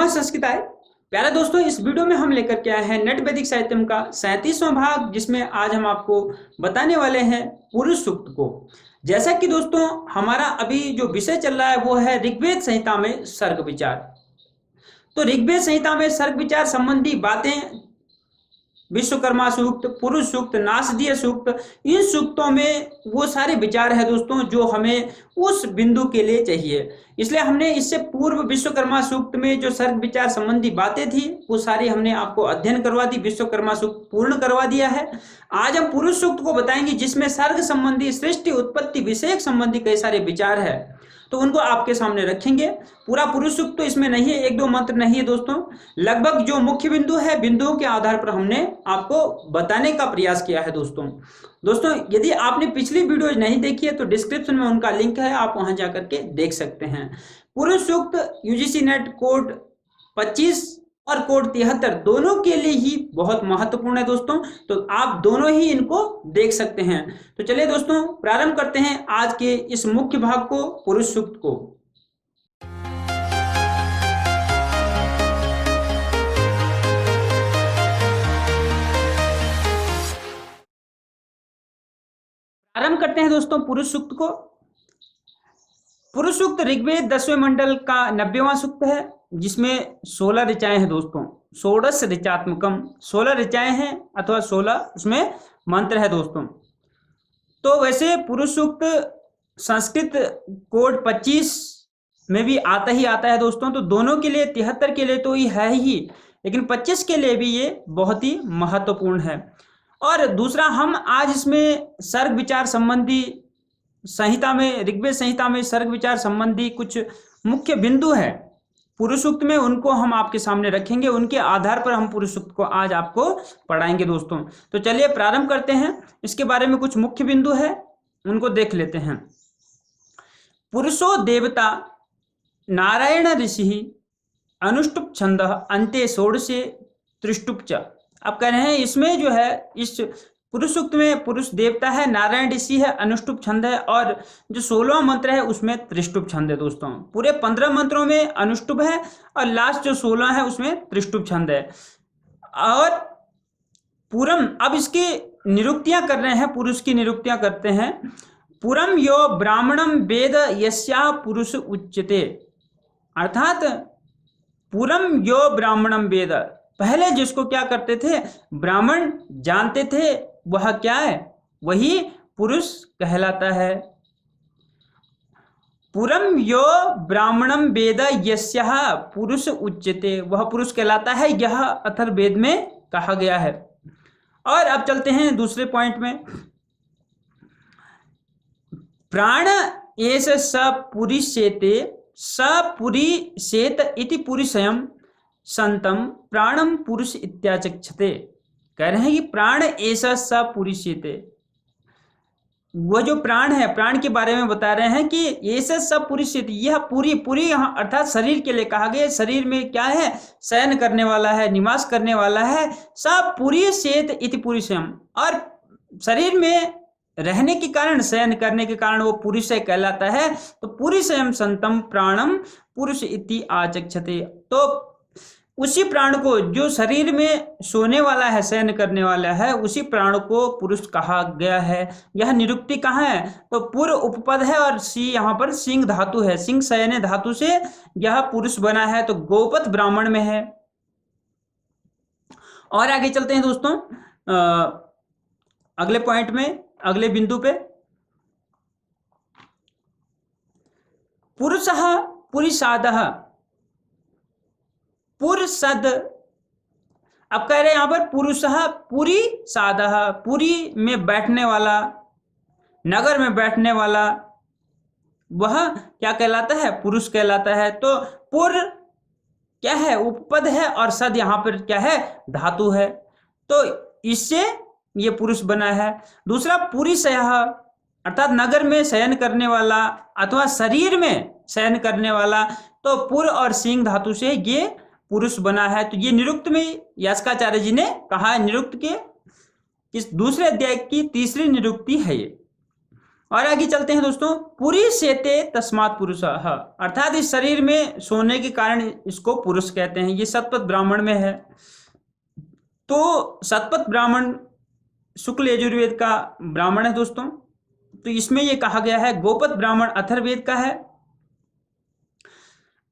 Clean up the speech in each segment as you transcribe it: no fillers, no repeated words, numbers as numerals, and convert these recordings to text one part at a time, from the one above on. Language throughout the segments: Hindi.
नमः संस्कृताय। प्यारे दोस्तों, इस वीडियो में हम लेकर के आए हैं नट वैदिक साहित्यम का 37वां भाग, जिसमें आज हम आपको बताने वाले हैं पुरुष सूक्त को। जैसा कि दोस्तों हमारा अभी जो विषय चल रहा है वो है ऋग्वेद संहिता में सर्ग विचार। तो ऋग्वेद संहिता में सर्ग विचार संबंधी बातें, विश्वकर्मा सूक्त, पुरुष सूक्त, नासदीय सूक्त, इन सूक्तों में वो सारे विचार है दोस्तों जो हमें उस बिंदु के लिए चाहिए। इसलिए हमने इससे पूर्व विश्वकर्मा सूक्त में जो सर्ग विचार संबंधी बातें थी वो सारी हमने आपको अध्ययन करवा दी, विश्वकर्मा सूक्त पूर्ण करवा दिया है। आज हम पुरुष सूक्त को बताएंगे जिसमें सर्ग संबंधी, सृष्टि उत्पत्ति विषयक संबंधी कई सारे विचार है, तो उनको आपके सामने रखेंगे। पूरा पुरुष सूक्त तो इसमें नहीं है, एक दो मंत्र नहीं है दोस्तों, लगभग जो मुख्य बिंदु है, बिंदुओं के आधार पर हमने आपको बताने का प्रयास किया है दोस्तों यदि आपने पिछली वीडियो नहीं देखी है तो डिस्क्रिप्शन में उनका लिंक है, आप वहां जाकर के देख सकते हैं। पुरुष सूक्त यूजीसी नेट कोड 25 और कोड 73 दोनों के लिए ही बहुत महत्वपूर्ण है दोस्तों, तो आप दोनों ही इनको देख सकते हैं। तो चलिए दोस्तों प्रारंभ करते हैं आज के इस मुख्य भाग को, पुरुष सूक्त को। प्रारंभ करते हैं दोस्तों पुरुष सूक्त को। पुरुष सूक्त ऋग्वेद 10वें मंडल का 90वां सूक्त है, जिसमें 16 ऋचाएं हैं दोस्तों। षोडश ऋचात्मकम, 16 ऋचाएं हैं अथवा 16 उसमें मंत्र है दोस्तों। तो वैसे पुरुष सूक्त संस्कृत कोड 25 में भी आता है दोस्तों, तो दोनों के लिए, 73 के लिए तो ये है ही, लेकिन 25 के लिए भी ये बहुत ही महत्वपूर्ण है। और दूसरा, हम आज इसमें सर्ग विचार संबंधी संहिता में, ऋग्वेद संहिता में सर्ग विचार संबंधी कुछ मुख्य बिंदु है पुरुष सूक्त में, उनको हम आपके सामने रखेंगे। उनके आधार पर हम पुरुष सूक्त को आज आपको पढ़ाएंगे दोस्तों। तो चलिए प्रारंभ करते हैं। इसके बारे में कुछ मुख्य बिंदु है, उनको देख लेते हैं। पुरुषो देवता नारायण ऋषि अनुष्टुप छंद अंते षोडशे त्रिष्टुप च। अब कह रहे हैं इसमें जो है, इस पुरुष सूक्त में पुरुष देवता है, नारायण ऋषि है, अनुष्टुप छंद है, और जो 16वां मंत्र है उसमें त्रिष्टुप छंद है दोस्तों। पूरे 15 मंत्रों में अनुष्टुप है और लास्ट जो 16 है उसमें त्रिष्टुप छंद है। और पुरम, अब इसकी निरुक्तियां कर रहे हैं, पुरुष की निरुक्तियां करते हैं। पुरम यो ब्राह्मणम वेद यस्या पुरुष उच्यते, अर्थात पुरम यो ब्राह्मणम वेद, पहले जिसको क्या करते थे, ब्राह्मण जानते थे, वह क्या है, वही पुरुष कहलाता है। पुरम यो ब्राह्मणम वेद यस्यः पुरुष उच्यते, वह पुरुष कहलाता है, यह अथर्ववेद में कहा गया है। और अब चलते हैं दूसरे पॉइंट में। प्राण एष स पुरिष्येते स पुरिष्येत इति पुरुषयम् संतम प्राणम पुरुष इत्याचक्षते। कह रहे हैं कि प्राण ऐसा स पुरुष्यते, वह जो प्राण है, प्राण के बारे में बता रहे हैं कि ऐसा सब पुरुष्यते, यह पूरी अर्थात शरीर के लिए कहा गया। शरीर में क्या है, शयन करने वाला है, निवास करने वाला है। सब पुरुष्येत इति पुरुषम, और शरीर में रहने के कारण, शयन करने के कारण वो पुरुष कहलाता है। तो पुरुषयम संतम प्राणम पुरुष इति आचक्षते, तो उसी प्राण को जो शरीर में सोने वाला है, शयन करने वाला है, उसी प्राण को पुरुष कहा गया है। यह निरुक्ति कहाँ है, तो पूर्व उपपद है और सी यहाँ पर सिंह धातु है, सिंह शयने धातु से यह पुरुष बना है, तो गोपत ब्राह्मण में है। और आगे चलते हैं दोस्तों अगले पॉइंट में, अगले बिंदु पे। पुरुषः पुरुषादः पुरसद, अब कह रहे हैं यहां पर पुरुषः पुरी सादह, पुरी में बैठने वाला, नगर में बैठने वाला, वह क्या कहलाता है, पुरुष कहलाता है। तो पुर क्या है, उपपद है, और सद यहां पर क्या है, धातु है, तो इससे ये पुरुष बना है। दूसरा पुरीशयः, अर्थात नगर में शयन करने वाला अथवा शरीर में शयन करने वाला, तो पुर और सिंह धातु से ये पुरुष बना है। तो ये निरुक्त में यास्काचार्य जी ने कहा है, निरुक्त के इस दूसरे अध्याय की तीसरी निरुक्ति है ये। और आगे चलते हैं दोस्तों, पुरी सेते तस्मात् पुरुष, अर्थात इस शरीर में सोने के कारण इसको पुरुष कहते हैं। ये शतपथ ब्राह्मण में है। तो शतपथ ब्राह्मण शुक्ल यजुर्वेद का ब्राह्मण है दोस्तों। तो इसमें ये कहा गया है। गोपद ब्राह्मण अथर्ववेद का है।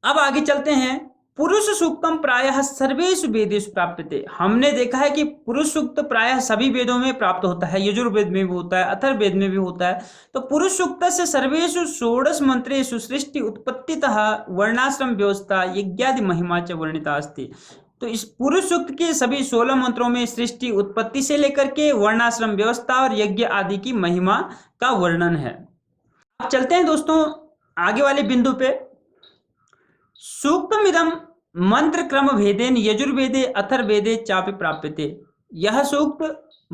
अब आगे चलते हैं, पुरुष सूक्तम प्रायः सर्वेषु वेदेषु प्राप्यते। हमने देखा है कि पुरुष सूक्त प्रायः सभी वेदों में प्राप्त होता है, यजुर्वेद में भी होता है, अथर्ववेद में भी होता है। तो पुरुष सूक्त से सर्वेषु षोडश मंत्रेषु सृष्टि उत्पत्तितः वर्णाश्रम व्यवस्था यज्ञादि महिमा च वर्णिता अस्ति। तो इस पुरुष सूक्त के सभी 16 मंत्रों में सृष्टि उत्पत्ति से लेकर के वर्णाश्रम व्यवस्था और यज्ञ आदि की महिमा का वर्णन है। अब चलते हैं दोस्तों आगे वाले बिंदु पे। सूक्तमिदं मंत्र क्रम भेदेन यजुर्वेदे अथर्ववेदे चापि प्राप्यते। यह सूक्त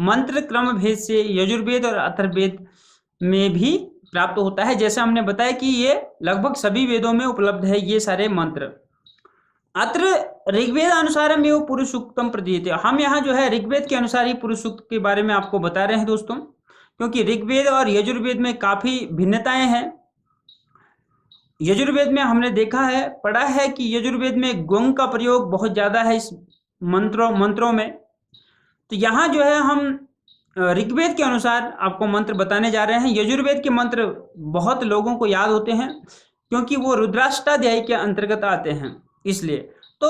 मंत्र क्रम भेद से यजुर्वेद और अथर्ववेद में भी प्राप्त होता है। जैसे हमने बताया कि ये लगभग सभी वेदों में उपलब्ध है ये सारे मंत्र। अत्र ऋग्वेद अनुसारम एवं पुरुष सूक्तम प्रदीयते। हम यहाँ जो है ऋग्वेद के अनुसार ही पुरुष सूक्त के बारे में आपको बता रहे हैं दोस्तों, क्योंकि ऋग्वेद और यजुर्वेद में काफी भिन्नताएं हैं। यजुर्वेद में हमने देखा है, पढ़ा है कि यजुर्वेद में गुंग का प्रयोग बहुत ज्यादा है इस मंत्रों में। तो यहाँ जो है हम ऋग्वेद के अनुसार आपको मंत्र बताने जा रहे हैं। यजुर्वेद के मंत्र बहुत लोगों को याद होते हैं क्योंकि वो रुद्राष्टाध्यायी के अंतर्गत आते हैं, इसलिए। तो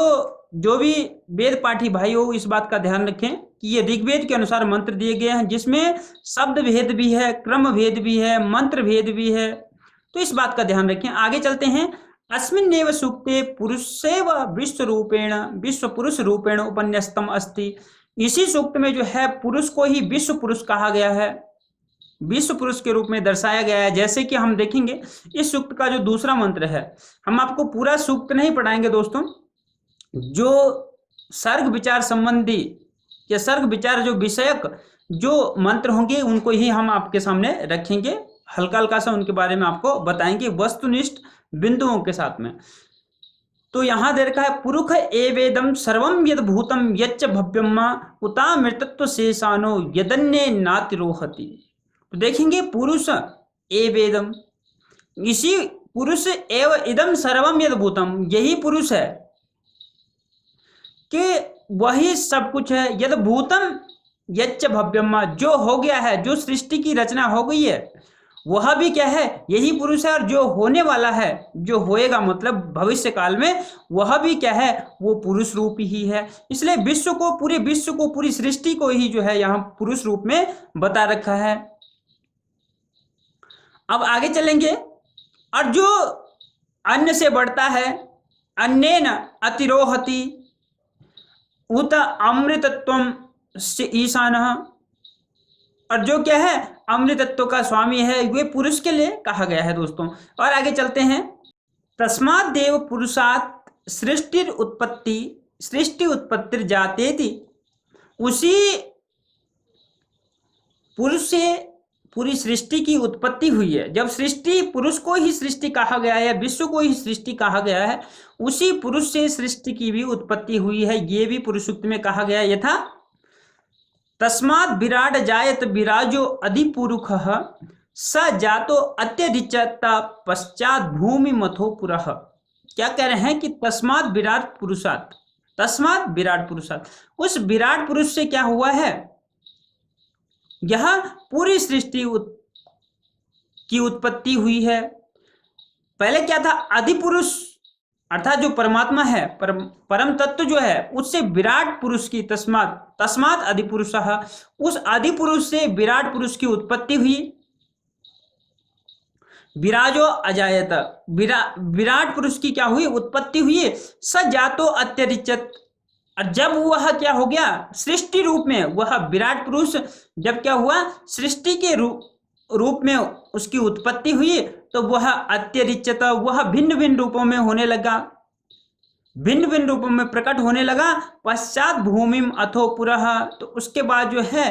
जो भी वेद पाठी भाई हो इस बात का ध्यान रखें कि ये ऋग्वेद के अनुसार मंत्र दिए गए हैं, जिसमें शब्द भेद भी है, क्रम भेद भी है, मंत्र भेद भी है। तो इस बात का ध्यान रखें। आगे चलते हैं। अस्मिन्नेव सूक्ते पुरुषेव विश्व रूपेण विश्व पुरुष रूपेण उपन्यस्तम अस्ति। इसी सूक्त में जो है पुरुष को ही विश्व पुरुष कहा गया है, विश्व पुरुष के रूप में दर्शाया गया है। जैसे कि हम देखेंगे इस सूक्त का जो दूसरा मंत्र है, हम आपको पूरा सूक्त नहीं पढ़ाएंगे दोस्तों, जो सर्ग विचार संबंधी या सर्ग विचार जो विषयक जो मंत्र होंगे उनको ही हम आपके सामने रखेंगे, हल्का हल्का सा उनके बारे में आपको बताएंगे वस्तुनिष्ठ बिंदुओं के साथ में। तो यहां दे रखा है, पुरुष एवेदम सर्वम यद भूतम यच्च भव्यम उता मृतत्व शेषानो यदन्ये नातिरोहति। तो देखेंगे पुरुष एवेदम, इसी पुरुष एव इदम सर्वम यद भूतम, यही पुरुष है कि वही सब कुछ है। यद भूतम यच्च भव्यम, जो हो गया है, जो सृष्टि की रचना हो गई है वह भी क्या है, यही पुरुष है। और जो होने वाला है, जो होएगा मतलब भविष्य काल में, वह भी क्या है, वो पुरुष रूप ही है। इसलिए विश्व को, पूरे विश्व को, पूरी सृष्टि को ही जो है यहाँ पुरुष रूप में बता रखा है। अब आगे चलेंगे। और जो अन्य से बढ़ता है, अन्येन अतिरोहति उत अमृतत्वम से ईशानः, और जो क्या है अमृतत्व का स्वामी है, वे पुरुष के लिए कहा गया है दोस्तों। और आगे चलते हैं। तस्मात् देव पुरुषात् सृष्टि उत्पत्ति जातेति। उसी पुरुष से पूरी सृष्टि की उत्पत्ति हुई है। जब सृष्टि, पुरुष को ही सृष्टि कहा गया है, विश्व को ही सृष्टि कहा गया है, उसी पुरुष से सृष्टि की भी उत्पत्ति हुई है, ये भी पुरुष सूक्त में कहा गया है। यथा तस्मात् विराट जायत विराजो अधिपुरुषः स जातो अत्यधिचत पश्चात भूमि मथो पुरः। क्या कह रहे हैं कि तस्मात् विराट पुरुषात्, तस्मात् विराट पुरुषात्, उस विराट पुरुष से क्या हुआ है, यह पूरी सृष्टि की उत्पत्ति हुई है। पहले क्या था, अधिपुरुष अर्थात जो परमात्मा है, परम तत्व जो है, उससे विराट पुरुष की तस्मात् अधिपुरुषः, उस अधिपुरुष से विराट पुरुष की उत्पत्ति हुई। विराजो अजायत, विराट पुरुष की क्या हुई, उत्पत्ति हुई। स जातो अत्यरिचत, और जब वह क्या हो गया, सृष्टि रूप में, वह विराट पुरुष जब क्या हुआ, सृष्टि के रूप में उसकी उत्पत्ति हुई, तो वह अत्यरिचत, वह भिन्न भिन्न रूपों में होने लगा, भिन्न भिन्न रूपों में प्रकट होने लगा। पश्चात भूमिम अथो पुरः, तो उसके बाद जो है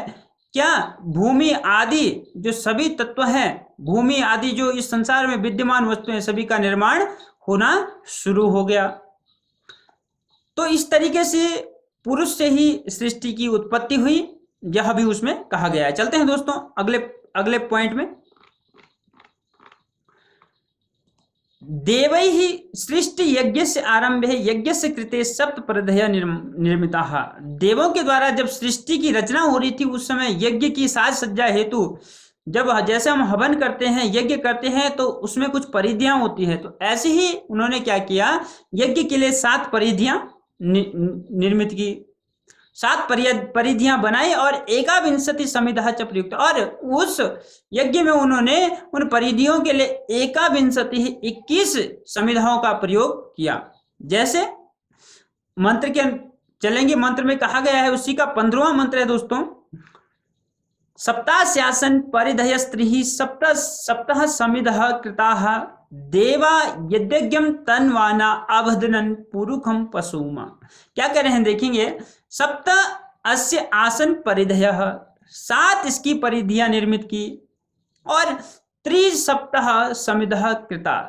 क्या, भूमि आदि जो सभी तत्व हैं, भूमि आदि जो इस संसार में विद्यमान वस्तुएं, सभी का निर्माण होना शुरू हो गया। तो इस तरीके से पुरुष से ही सृष्टि की उत्पत्ति हुई, यह भी उसमें कहा गया है। चलते हैं दोस्तों अगले पॉइंट में। देवैः सृष्टि यज्ञस्य आरंभे यज्ञस्य कृते सप्त परिधय निर्मिताः। देवों के द्वारा जब सृष्टि की रचना हो रही थी उस समय यज्ञ की साज सज्जा हेतु, जब जैसे हम हवन करते हैं, यज्ञ करते हैं, तो उसमें कुछ परिधियां होती है, तो ऐसे ही उन्होंने क्या किया, यज्ञ के लिए 7 परिधियां निर्मित की, 7 परिधियां बनाई और एकाविंशति समिधा च प्रयुक्त, और उस यज्ञ में उन्होंने उन परिधियों के लिए एकाविंशति 21 समिधाओं का प्रयोग किया। जैसे मंत्र के चलेंगे, मंत्र में कहा गया है, उसी का 15वां मंत्र है दोस्तों, सप्तास्यासन परिधय स्त्री सप्तः समिधः कृताः देवा यज्ञम तन्वाना अवधनन पुरुखम पशुमा। क्या कह रहे हैं देखेंगे, सप्त अस्य आसन परिधय, 7 इसकी परिधियां निर्मित की, और त्रिसप्तः समिधः कृता,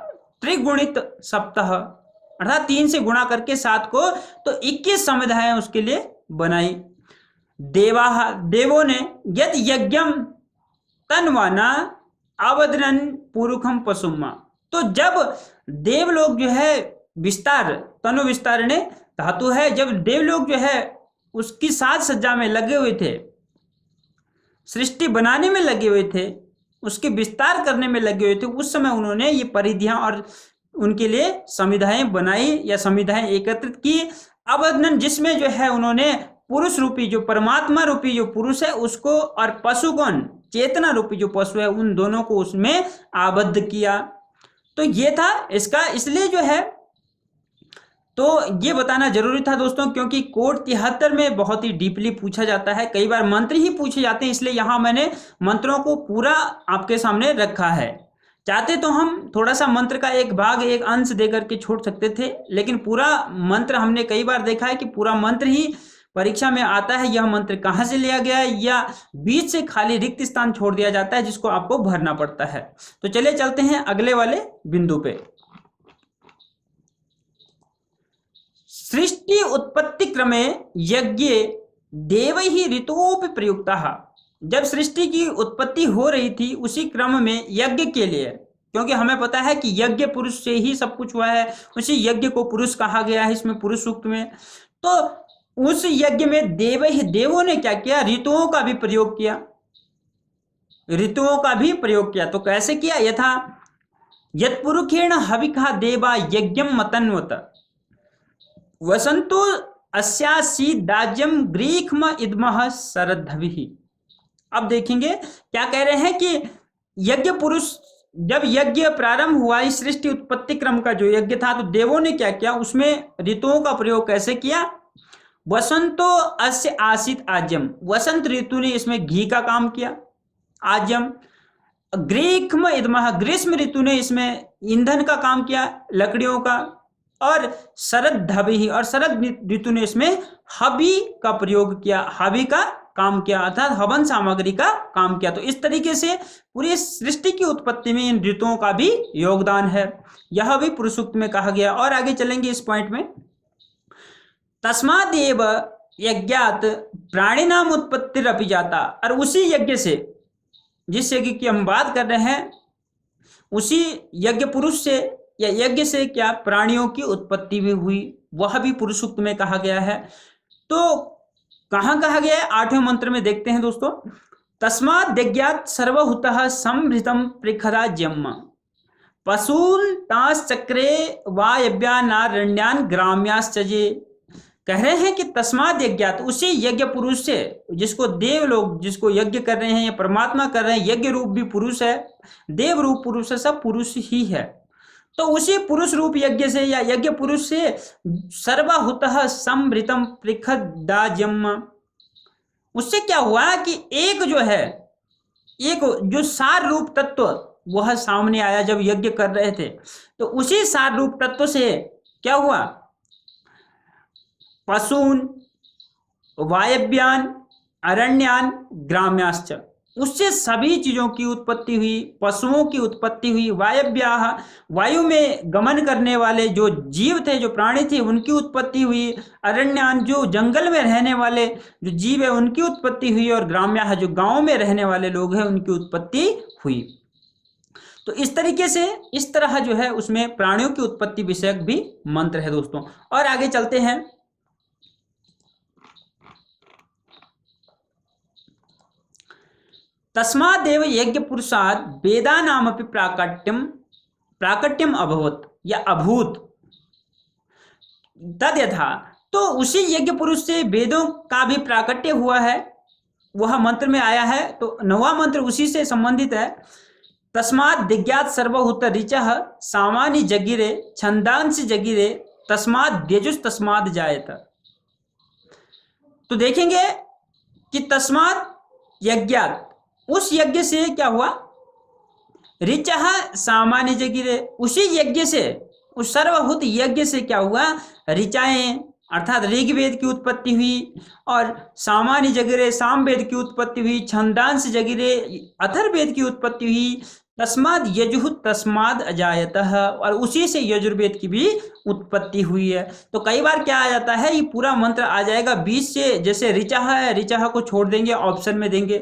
त्रिगुणित सप्तः अर्थात 3 से गुणा करके 7 को, तो 21 समिधाएं उसके लिए बनाई। देवों ने यद यज्ञम तन्वाना अवदनन पुरुखम पशुमा, तो जब देवलोग जो है विस्तार, तनु विस्तार ने धातु है, जब देवलोग जो है उसकी साज सज्जा में लगे हुए थे, सृष्टि बनाने में लगे हुए थे, उसके विस्तार करने में लगे हुए थे, उस समय उन्होंने ये परिधियां और उनके लिए समिधाएं बनाई या समिधाएं एकत्रित की। अवदनन जिसमें जो है उन्होंने पुरुष रूपी, जो परमात्मा रूपी जो पुरुष है उसको, और पशु कौन, चेतना रूपी जो पशु है, उन दोनों को उसमें आबद्ध किया। तो ये था इसका, इसलिए जो है तो ये बताना जरूरी था दोस्तों, क्योंकि कोड 73 में बहुत ही डीपली पूछा जाता है, कई बार मंत्र ही पूछे जाते हैं, इसलिए यहां मैंने मंत्रों को पूरा आपके सामने रखा है। चाहते तो हम थोड़ा सा मंत्र का एक भाग, एक अंश देकर के छोड़ सकते थे, लेकिन पूरा मंत्र हमने कई बार देखा है कि पूरा मंत्र ही परीक्षा में आता है, यह मंत्र कहां से लिया गया है, या बीच से खाली रिक्त स्थान छोड़ दिया जाता है जिसको आपको भरना पड़ता है। तो चलिए चलते हैं अगले वाले बिंदु पे। सृष्टि उत्पत्ति क्रमे यज्ञ देवैः ऋतुओपि प्रयुक्ताः। जब सृष्टि की उत्पत्ति हो रही थी उसी क्रम में यज्ञ के लिए, क्योंकि हमें पता है कि यज्ञ पुरुष से ही सब कुछ हुआ है, उसी यज्ञ को पुरुष कहा गया है इसमें पुरुष सूक्त में। तो उस यज्ञ में देवों ने क्या किया, ऋतुओं का भी प्रयोग किया, ऋतुओं का भी प्रयोग किया। तो कैसे किया, यथा यत्पुरुषेण हविका देवा यज्ञम मतन्वत वसंतो अस्यासी दाज्यम ग्रीष्म इदमः शरद्धविः। अब देखेंगे क्या कह रहे हैं कि यज्ञ पुरुष, जब यज्ञ प्रारंभ हुआ, इस सृष्टि उत्पत्ति क्रम का जो यज्ञ था, तो देवों ने क्या किया, उसमें ऋतुओं का प्रयोग कैसे किया। वसंतो अस्य आसित आज्यम, वसंत ऋतु ने इसमें घी का काम किया, आज्यम। ग्रीष्म इदमः, ग्रीष्म ऋतु ने इसमें ईंधन का काम किया, लकड़ियों का। और शरद्धविः, और शरद ऋतु ने इसमें हबी का प्रयोग किया, हबी का काम किया, अर्थात हवन सामग्री का काम किया। तो इस तरीके से पूरी सृष्टि की उत्पत्ति में इन ऋतुओं का भी योगदान है, यह भी पुरुष सूक्त में कहा गया। और आगे चलेंगे इस पॉइंट में, तस्मादेव यज्ञात प्राणिनाम उत्पत्तिरपि जाता, और उसी यज्ञ से, जिस यज्ञ की हम बात कर रहे हैं, उसी यज्ञ पुरुष से या यज्ञ से क्या प्राणियों की उत्पत्ति भी हुई, वह भी पुरुष सूक्त में कहा गया है। तो कहां कहा गया है, 8वें मंत्र में देखते हैं दोस्तों, तस्मात् यज्ञात् सर्वहुतः संभृतं पृखराज्यम पशून् ताश्चक्रे वायव्यानारण्यान् ग्राम्याश्चजे। कह रहे हैं कि तस्मात् यज्ञात्, उसी यज्ञ पुरुष से, जिसको देव लोग, जिसको यज्ञ कर रहे हैं या परमात्मा कर रहे हैं, यज्ञ रूप भी पुरुष है, देव रूप पुरुष है, सब पुरुष ही है। तो उसी पुरुष रूप यज्ञ से या यज्ञ पुरुष से सर्वहुतः संभृतम पृखदाज्यम, उससे क्या हुआ कि एक जो है, एक जो सार रूप तत्व वह सामने आया जब यज्ञ कर रहे थे। तो उसी सार रूप तत्व से क्या हुआ, पशून वायव्यान अरण्यान ग्राम्याश्च, उससे सभी चीजों की उत्पत्ति हुई, पशुओं की उत्पत्ति हुई, वायव्याः, वायु में गमन करने वाले जो जीव थे, जो प्राणी थे, उनकी उत्पत्ति हुई, अरण्यान, जो जंगल में रहने वाले जो जीव है उनकी उत्पत्ति हुई, और ग्राम्याः, जो गांव में रहने वाले लोग हैं उनकी उत्पत्ति हुई। तो इस तरीके से इस तरह जो है उसमें प्राणियों की उत्पत्ति विषयक भी मंत्र है दोस्तों। और आगे चलते हैं। तस्मादेव यज्ञ पुरुषाद वेदानामपि प्राकट्यम अभवत या अभूत तद यथा। तो उसी यज्ञ पुरुष से वेदों का भी प्राकट्य हुआ है, वह मंत्र में आया है। तो नवा मंत्र उसी से संबंधित है। तस्मात् दिग्यात सर्वभूत ऋचः सामान्य जगिरे छंदांश जगिरे तस्मात् द्यजुष तस्मात् जायत। तो देखेंगे कि तस्मात् यज्ञात, उस यज्ञ से क्या हुआ, ऋचः सामान्य जगिरे, उसी यज्ञ से, उस सर्वभूत यज्ञ से क्या हुआ, ऋचाएं अर्थात ऋग्वेद की उत्पत्ति हुई, और सामान्य जगिरे सामवेद की उत्पत्ति हुई, छंदांश जगिरे अथर्ववेद की उत्पत्ति हुई, तस्माद यजुः तस्माद अजायतः, और उसी से यजुर्वेद की भी उत्पत्ति हुई है। तो कई बार क्या आ जाता है, ये पूरा मंत्र आ जाएगा बीच से, जैसे ऋचः है, ऋचः को छोड़ देंगे, ऑप्शन में देंगे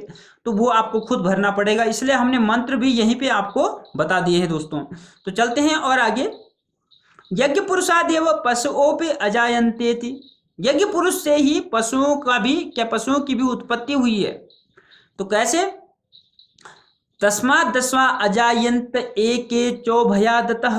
तो वो आपको खुद भरना पड़ेगा, इसलिए हमने मंत्र भी यहीं पे आपको बता दिए हैं दोस्तों। तो चलते हैं और आगे। यज्ञ पुरुषादेव पशुओपि अजायन्तेति, यज्ञ पुरुष से ही पशुओं का भी क्या, पशुओं की भी उत्पत्ति हुई है। तो कैसे, तस्मात् दस्वा अजायन्त एके चोभयादतः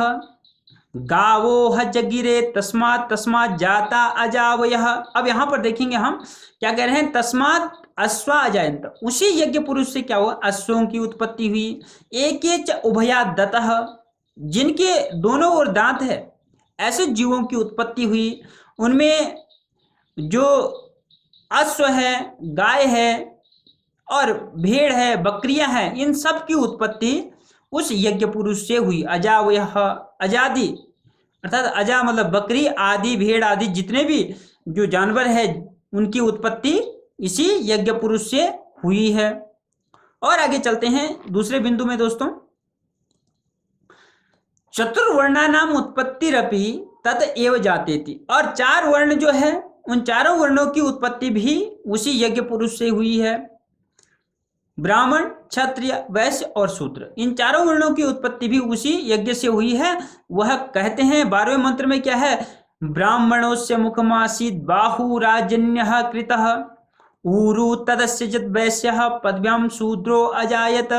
गावो हजगिरे तस्मात् तस्मात् जाता अजावयः। अब यहाँ पर देखेंगे हम क्या कह रहे हैं, तस्मात् अश्वा अजायन्त, उसी यज्ञ पुरुष से क्या हुआ, अश्वों की उत्पत्ति हुई। एके च उभयादतः, जिनके दोनों ओर दांत है, ऐसे जीवों की उत्पत्ति हुई। उनमें जो अश्व है, गाय है और भेड़ है, बकरियां हैं, इन सब की उत्पत्ति उस यज्ञ पुरुष से हुई। अजावयः, आजादी अर्थात अजा मतलब बकरी आदि, भेड़ आदि, जितने भी जो जानवर है उनकी उत्पत्ति इसी यज्ञ पुरुष से हुई है। और आगे चलते हैं दूसरे बिंदु में दोस्तों। चतुर्वर्णानाम उत्पत्तिरपि तत एव जातेति, और 4 वर्ण जो है उन चारों वर्णों की उत्पत्ति भी उसी यज्ञ पुरुष से हुई है। ब्राह्मण, क्षत्रिय, वैश्य और शूद्र, इन चारों वर्णों की उत्पत्ति भी उसी यज्ञ से हुई है। वह कहते हैं 12वें मंत्र में क्या है, ब्राह्मणोस्य मुखमासीत् बाहुराजन्यः कृतः ऊरु तदस्य जद वैश्यः पदव्याम शूद्रो अजायत।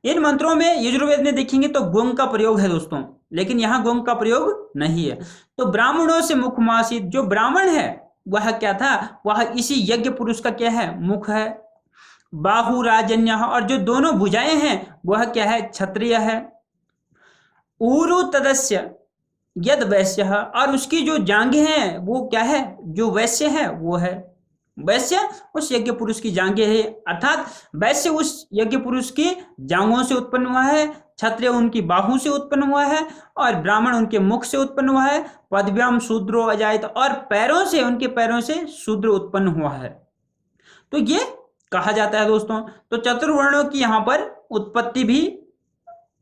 इन मंत्रों में यजुर्वेद में देखेंगे तो गुंग का प्रयोग है दोस्तों, लेकिन यहाँ गुंग का प्रयोग नहीं है। तो ब्राह्मणों से मुखमासीत्, जो ब्राह्मण है वह क्या था, वह इसी यज्ञ पुरुष का क्या है, मुख है। बाहुराजन्य, और जो दोनों भुजाएं हैं वह क्या है, क्षत्रिय है। ऊरु तदस्य यद वैश्य, और उसकी जो जांघें हैं वो क्या है, जो वैश्य है वो है। वैश्य उस यज्ञ पुरुष की जांघें है, अर्थात वैश्य उस यज्ञ पुरुष की जांघों से उत्पन्न हुआ है, क्षत्रिय उनकी बाहु से उत्पन्न हुआ है, और ब्राह्मण उनके मुख से उत्पन्न हुआ है। पदव्याम शूद्रो अजायत, और पैरों से, उनके पैरों से शूद्र उत्पन्न हुआ है। तो ये कहा जाता है दोस्तों। तो चतुर्वर्णों की यहाँ पर उत्पत्ति भी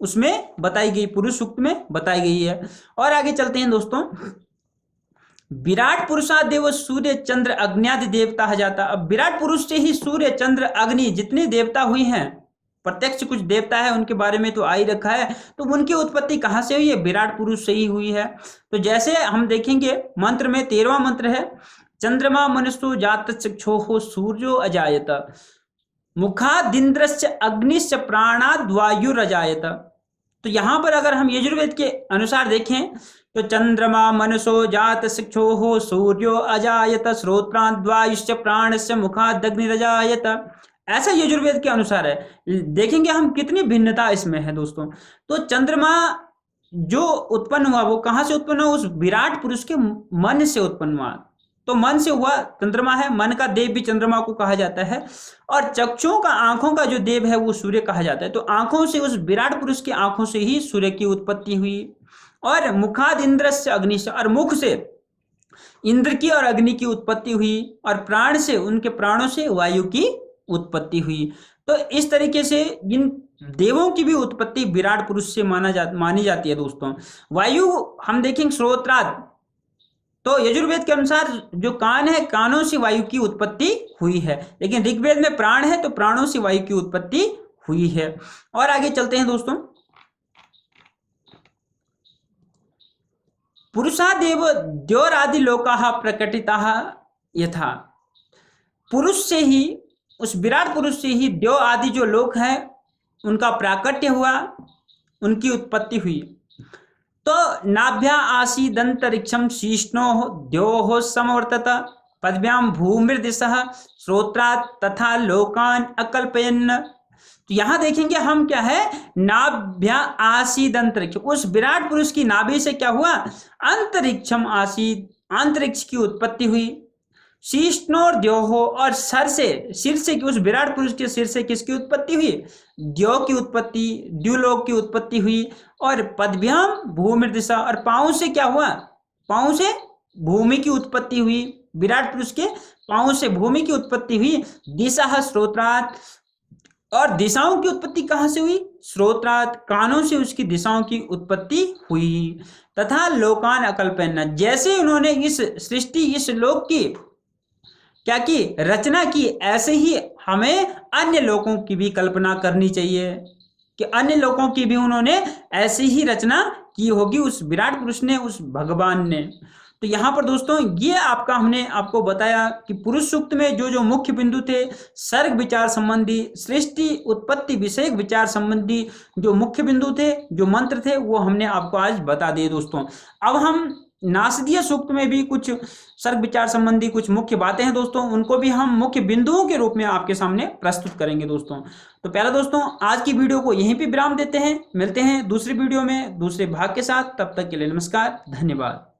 उसमें बताई गई, पुरुष सूक्त में बताई गई है। और आगे चलते हैं दोस्तों। विराट पुरुषादेव सूर्य चंद्र अग्न्यादि देवता जाता। अब विराट पुरुष से ही सूर्य चंद्र अग्नि जितने देवता हुई हैं, प्रत्यक्ष कुछ देवता है उनके बारे में तो आ ही रखा है, तो उनकी उत्पत्ति कहाँ से हुई है, विराट पुरुष से ही हुई है। तो जैसे हम देखेंगे मंत्र में 13वां मंत्र है, चंद्रमा मनुष्यो जात चक्षुः सूर्यो अजायत मुखादिन्द्रश्च अग्निश्च प्राणाद् वायुरजायत। तो यहाँ पर अगर हम यजुर्वेद के अनुसार देखें तो चंद्रमा मनसो जात चक्षुः सूर्यो अजायत श्रोत्राद् वायुश्च प्राणस्य मुखादग्निरजायत, ऐसा यजुर्वेद के अनुसार है। देखेंगे हम कितनी भिन्नता इसमें है दोस्तों। तो चंद्रमा जो उत्पन्न हुआ वो कहाँ से उत्पन्न हुआ, उस विराट पुरुष के मन से उत्पन्न हुआ। तो मन से हुआ चंद्रमा है, मन का देव भी चंद्रमा को कहा जाता है, और चक्षुओं का, आंखों का जो देव है वो सूर्य कहा जाता है। तो आंखों से, उस विराट पुरुष की आंखों से ही सूर्य की उत्पत्ति हुई। और मुखाद इंद्रस्य अग्निश्च, और मुख से इंद्र की और अग्नि की उत्पत्ति हुई, और प्राण से, उनके प्राणों से वायु की उत्पत्ति हुई। तो इस तरीके से इन देवों की भी उत्पत्ति विराट पुरुष से मानी जाती है दोस्तों। वायु हम देखेंगे श्रोत्राद, तो यजुर्वेद के अनुसार जो कान है, कानों से वायु की उत्पत्ति हुई है, लेकिन ऋग्वेद में प्राण है तो प्राणों से वायु की उत्पत्ति हुई है। और आगे चलते हैं दोस्तों। पुरुषादेव द्योरादि लोकाः प्रकटिताः यथा, पुरुष से ही, उस विराट पुरुष से ही द्यो आदि जो लोक है उनका प्राकट्य हुआ, उनकी उत्पत्ति हुई। तो नाभ्या आसीदंतरिक्षम शीष्णोः द्योः समवर्तत पदभ्याम भूमिर्दिशः श्रोत्रात् तथा लोकान अकल्पयन्। तो यहाँ देखेंगे हम क्या है, नाभ्या आसीद अंतरिक्ष, उस विराट पुरुष की नाभि से क्या हुआ, अंतरिक्षम आसीद, अंतरिक्ष की उत्पत्ति हुई। शीष्णोर द्योहो, और सर से, सिर से, उस विराट पुरुष के सिर से किसकी उत्पत्ति हुई, द्यो की उत्पत्ति, द्युलोक की उत्पत्ति हुई। और पदभ्याम भूमिर्दिशा, और पांव से क्या हुआ, पांव से भूमि की उत्पत्ति हुई, विराट पुरुष के पांव से भूमि की उत्पत्ति हुई। दिशा श्रोत्रात्, और दिशाओं की उत्पत्ति कहां से हुई, श्रोत्रात्, कानों से उसकी दिशाओं की उत्पत्ति हुई। तथा लोकान अकल्पयन्, जैसे उन्होंने इस सृष्टि, इस लोक की क्या की, रचना की, ऐसे ही हमें अन्य लोकों की भी कल्पना करनी चाहिए कि अन्य लोकों की भी उन्होंने ऐसी ही रचना की होगी, उस विराट पुरुष ने, उस भगवान ने। तो यहाँ पर दोस्तों ये आपका हमने आपको बताया कि पुरुष सूक्त में जो जो मुख्य बिंदु थे, सर्ग विचार संबंधी, सृष्टि उत्पत्ति विषयक विचार संबंधी जो मुख्य बिंदु थे, जो मंत्र थे, वो हमने आपको आज बता दिए दोस्तों। अब हम नासदीय सूक्त में भी कुछ सर्ग विचार संबंधी कुछ मुख्य बातें हैं दोस्तों, उनको भी हम मुख्य बिंदुओं के रूप में आपके सामने प्रस्तुत करेंगे दोस्तों। तो पहले दोस्तों आज की वीडियो को यहीं पे विराम देते हैं, मिलते हैं दूसरी वीडियो में दूसरे भाग के साथ, तब तक के लिए नमस्कार, धन्यवाद।